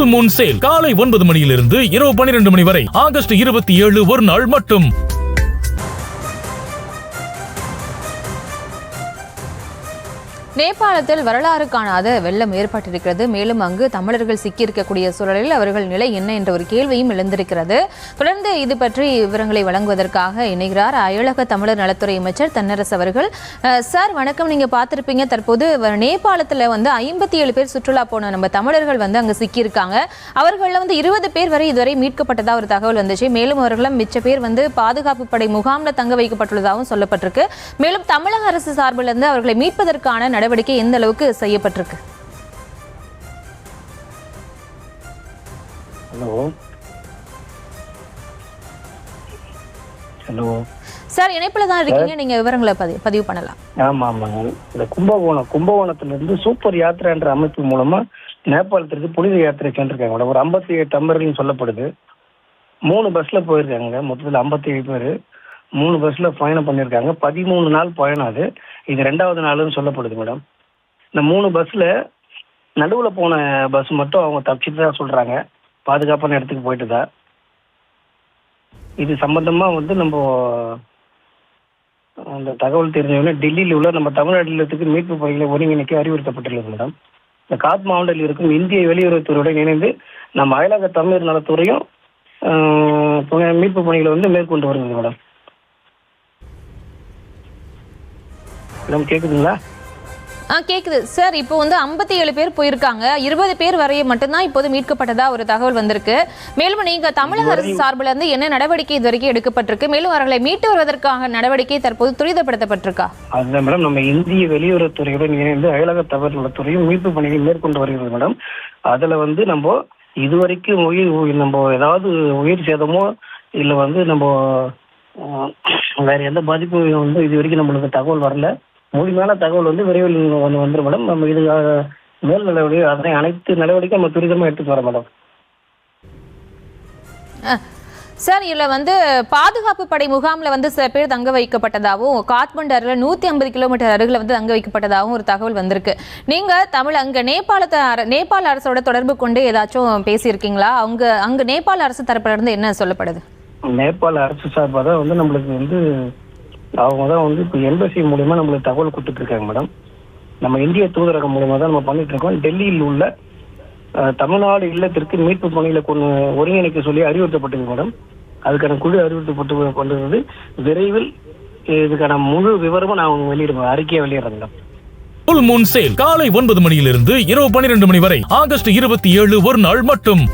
Full Moon sale காலை 9 மணியிலிருந்து இரவு 12 மணி வரை ஆகஸ்ட் 27 ஒரு நாள் மட்டும். நேபாளத்தில் வரலாறு காணாத வெள்ளம் ஏற்பட்டிருக்கிறது. மேலும் அங்கு தமிழர்கள் சிக்கியிருக்கக்கூடிய சூழலில் அவர்கள் நிலை என்ன என்ற ஒரு கேள்வியும் எழுந்திருக்கிறது. தொடர்ந்து இது பற்றி விவரங்களை வழங்குவதற்காக இணைகிறார் அயலக தமிழர் நலத்துறை அமைச்சர் தென்னரசு அவர்கள். சார் வணக்கம். நீங்க பார்த்திருப்பீங்க, தற்போது நேபாளத்தில் 57 பேர் சுற்றுலா போன நம்ம தமிழர்கள் அங்கு சிக்கியிருக்காங்க. அவர்கள் 20 பேர் வரை இதுவரை மீட்கப்பட்டதா ஒரு தகவல் வந்துச்சு. மேலும் அவர்களும் மிச்ச பேர் பாதுகாப்பு படை முகாமில் தங்க வைக்கப்பட்டுள்ளதாகவும் சொல்லப்பட்டிருக்கு. மேலும் தமிழக அரசு சார்பில் இருந்து அவர்களை மீட்பதற்கான நடவடிக்கை எந்த அளவுக்கு செய்யப்பட்டிருக்கு? ஹலோ சார், இணைப்புல தான் இருக்கீங்க, நீங்க விவரங்களை பதிவு பண்ணலாம். ஆமா ஆமாங்க. இந்த கும்பகோணத்திலிருந்து சூப்பர் யாத்திரை என்ற அமைப்பு மூலமா நேபாளத்திற்கு புனித யாத்திரை சென்றிருக்காங்க மேடம். ஒரு 57 தமிழர்கள் சொல்லப்படுது. 3 பஸ்ல போயிருக்காங்க. மொத்தத்தில் 57 பேர் 3 பஸ்ல பயணம் பண்ணியிருக்காங்க. 13 நாள் பயணம். இது 2வது நாள்னு சொல்லப்படுது மேடம். இந்த 3 பஸ்ல நடுவில் போன பஸ் மட்டும் அவங்க தப்பிச்சுட்டு தான் சொல்றாங்க. பாதுகாப்பான இடத்துக்கு போயிட்டு தான். இது சம்பந்தமா நம்ம அந்த தகவல் தெரிஞ்சவொடனே டெல்லியில் உள்ள நம்ம தமிழ்நாட்டிலத்துக்கு மீட்பு பணிகளை ஒருங்கிணைக்க அறிவுறுத்தப்பட்டுள்ளது மேடம். இந்த காத்மாண்டில் இருக்கும் இந்திய வெளியுறவுத்துறையுடன் இணைந்து நம்ம அயலக தமிழர் நலத்துறையும் மீட்பு பணிகளை மேற்கொண்டு வருகிறது மேடம். மேடம் கேக்குதுங்களா? கேக்குது சார். இப்போ 57 பேர் போயிருக்காங்க. 20 பேர் வரைய மட்டும்தான் இப்போது மீட்கப்பட்டதா ஒரு தகவல் வந்திருக்கு. மேலும் நீங்க தமிழக அரசு சார்பில் இருந்து என்ன நடவடிக்கை இது வரைக்கும் எடுக்கப்பட்டிருக்கு? மேலும் அவர்களை மீட்டு வருவதற்கான நடவடிக்கை தற்போது துரிதப்படுத்தப்பட்டிருக்கா? அதுதான் மேடம். நம்ம இந்திய வெளியுறவுத்துறையுடன் இணைந்து அயலக தமிழர் நலத்துறையும் மீட்பு பணிகள் மேற்கொண்டு வருகிறது மேடம். அதுல நம்ம இதுவரைக்கும் நம்ம ஏதாவது உயிர் சேதமோ இல்ல நம்ம வேற எந்த பாதிப்பும் இது வரைக்கும் நம்மளுக்கு தகவல் வரல. முழுமையான தகவல் விரைவில் வந்துடும் மேடம். நம்ம இது மேல் நடவடிக்கை அதனை அனைத்து நடவடிக்கை நம்ம துரிதமாக எடுத்துட்டு வரோம் மேடம். சார், இதுல பாதுகாப்பு படை முகாம்ல சில பேர் தங்க வைக்கப்பட்டதாகவும் காத்மண்டு அருகில் 150 கிலோமீட்டர் அருகில் தங்க வைக்கப்பட்டதாகவும் ஒரு தகவல் வந்திருக்கு. நீங்க அங்க நேபாள அரசோட தொடர்பு கொண்டு ஏதாச்சும் பேசியிருக்கீங்களா? அங்க நேபாள அரசு தரப்புல இருந்து என்ன சொல்லப்படுது? நேபாள அரசு சார்பாக தான் நம்மளுக்கு அவங்க தான் இப்போ எம்பசி மூலியமா நம்மளுக்கு தகவல் கொடுத்துட்டு இருக்காங்க மேடம். நம்ம இந்திய தூதரகம் மூலியமா தான் நம்ம பண்ணிட்டு இருக்கோம். டெல்லியில் உள்ள தமிழ்நாடு இல்லத்திற்கு மீட்பு பணிகளை ஒருங்கிணைக்க சொல்லி அறிவுறுத்தப்பட்டது மேடம். அதுக்கான குழு அறிவுறுத்தப்பட்டு கொண்டிருந்தது. விரைவில் இதுக்கான முழு விவரமும் நான் வெளியிடுவேன், அறிக்கையை வெளியிடுறேன் மேடம். ஃபுல் மூன் சேல் காலை 9 மணியிலிருந்து இரவு 12 மணி வரை ஆகஸ்ட் 27 ஒரு நாள் மட்டும்.